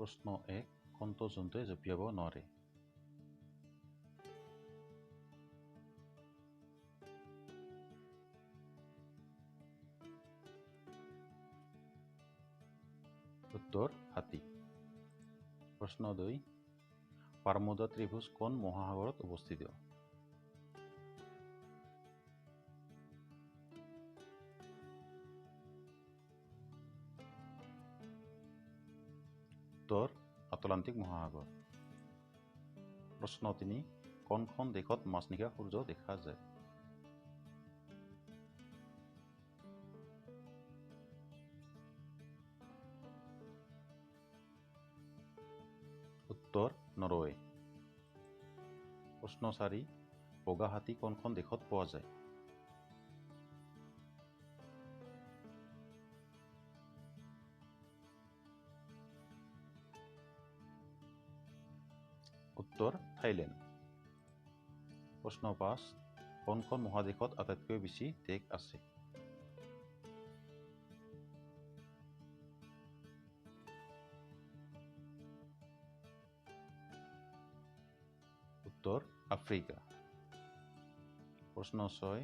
প্ৰশ্ন 1 কোনটো জন্তুৱে জঁপিয়াব নোৱাৰে? উত্তৰ হাতী। প্ৰশ্ন 2 বাৰ্মুডা ত্ৰিভুজ কোন মহাসাগৰত অৱস্থিত? উত্তৰ আটলান্টিক মহাসাগৰ। প্ৰশ্ন 3 কোনখন দেশত মাজনিশা সূৰ্য দেখা যায়? উত্তৰ নৰৱে। প্ৰশ্ন 4 বগা হাতী কোনখন দেশত পোৱা যায়? উত্তৰ থাইলেণ্ড। প্ৰশ্ন 5 কোনখন মহাদেশত আটাইতকৈ বেছি দেশ আছে? উত্তৰ আফ্ৰিকা। প্ৰশ্ন 6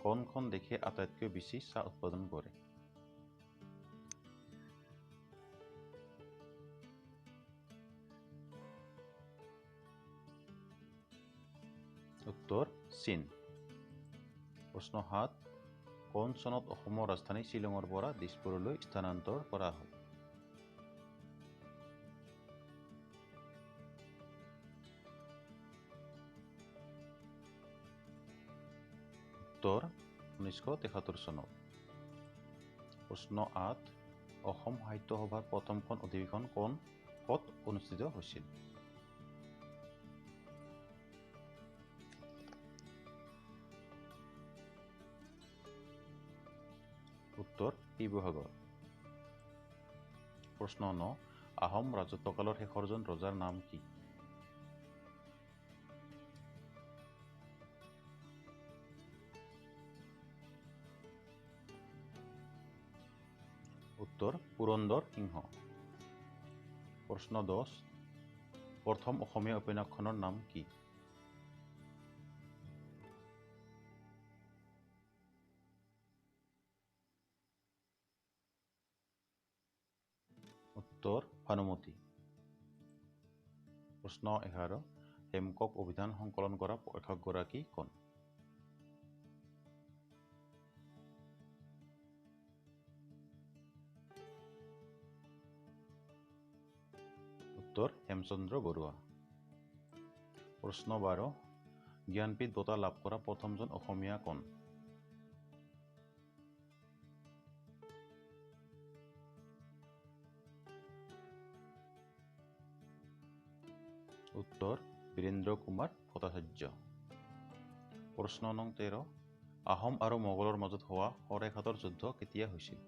কোনখন দেশে আটাইতকৈ বেছি চাহ উৎপাদন কৰে? উত্তৰ চীন। প্ৰশ্ন 7 কোন চনত অসমৰ ৰাজধানী শ্বিলঙৰ পৰা দিছপুৰলৈ স্থানান্তৰ কৰা হয়? উত্তৰ 1973 চনত। প্ৰশ্ন 8 অসম সাহিত্য সভাৰ প্ৰথমখন অধিৱেশন ক'ত অনুষ্ঠিত হৈছিল? উত্তৰ শিৱসাগৰ। প্ৰশ্ন 9 আহোম ৰাজত্বকালৰ শেষৰজন ৰজাৰ নাম কি? উত্তৰ পুৰন্দৰ সিংহ। প্ৰশ্ন 10 প্ৰথম অসমীয়া উপন্যাসখনৰ নাম কি? উত্তৰ ভানুমতী। প্ৰশ্ন 11 হেমকক অভিধান সংকলন কৰা লেখকগৰাকী কোন? উত্তৰ হেমচন্দ্ৰ বৰুৱা। প্ৰশ্ন 12 জ্ঞানপীঠ বঁটা লাভ কৰা প্ৰথমজন অসমীয়া কোন? উত্তৰ বীৰেন্দ্ৰ কুমাৰ ভট্টাচাৰ্য। প্ৰশ্ন নং 13 আহোম আৰু মোগলৰ মাজত হোৱা শৰাইঘাটৰ যুদ্ধ কেতিয়া হৈছিল?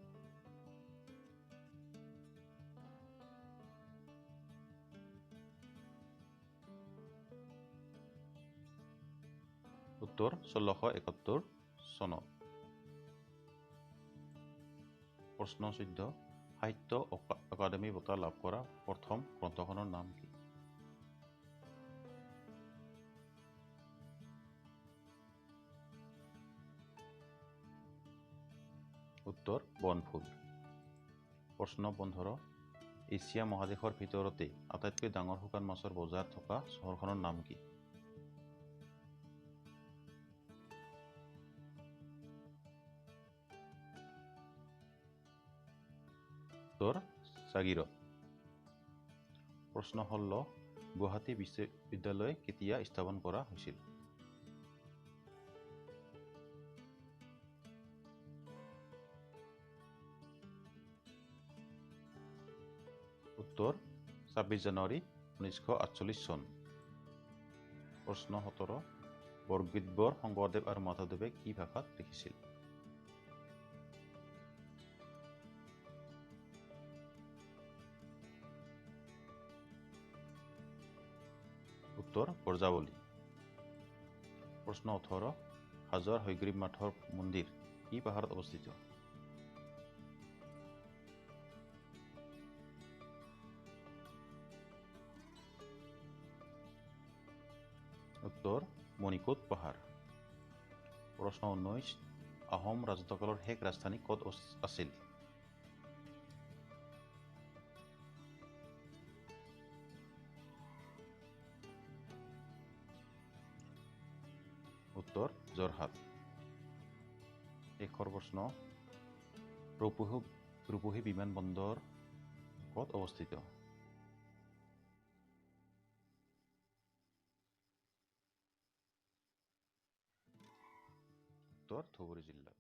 উত্তৰ 1671 চনত। প্ৰশ্ন 14 সাহিত্য অকাডেমি বঁটা লাভ কৰা প্ৰথম গ্ৰন্থখনৰ নাম কি? উত্তৰ বনফুল। প্ৰশ্ন 15 এছিয়া মহাদেশৰ ভিতৰতে আটাইতকৈ ডাঙৰ শুকান মাছৰ বজাৰ থকা চহৰখনৰ নাম কি? উত্তৰ জাগিৰোড। প্ৰশ্ন 16 গুৱাহাটী বিশ্ববিদ্যালয় কেতিয়া স্থাপন কৰা হৈছিল? উত্তৰ 26 জানুৱাৰী 1948 চন। প্ৰশ্ন 17 বৰগীতবোৰ শংকৰদেৱ আৰু মাধৱদেৱে কি ভাষাত লিখিছিল? উত্তৰ ব্ৰজাৱলী। প্ৰশ্ন 18 হাজোৰ হয়গ্ৰীৱ মাধৱ মন্দিৰ কি পাহাৰত অৱস্থিত? উত্তৰ মণিকোট পাহাৰ। প্ৰশ্ন 19, আহোম ৰাজত্বকালৰ শেষ ৰাজধানী ক'ত আছিল? উত্তৰ যোৰহাট। শেষৰ প্ৰশ্ন, ৰূপহী বিমানবন্দৰ ক'ত অৱস্থিত? উত্তৰ ধুবুৰী জিলাত।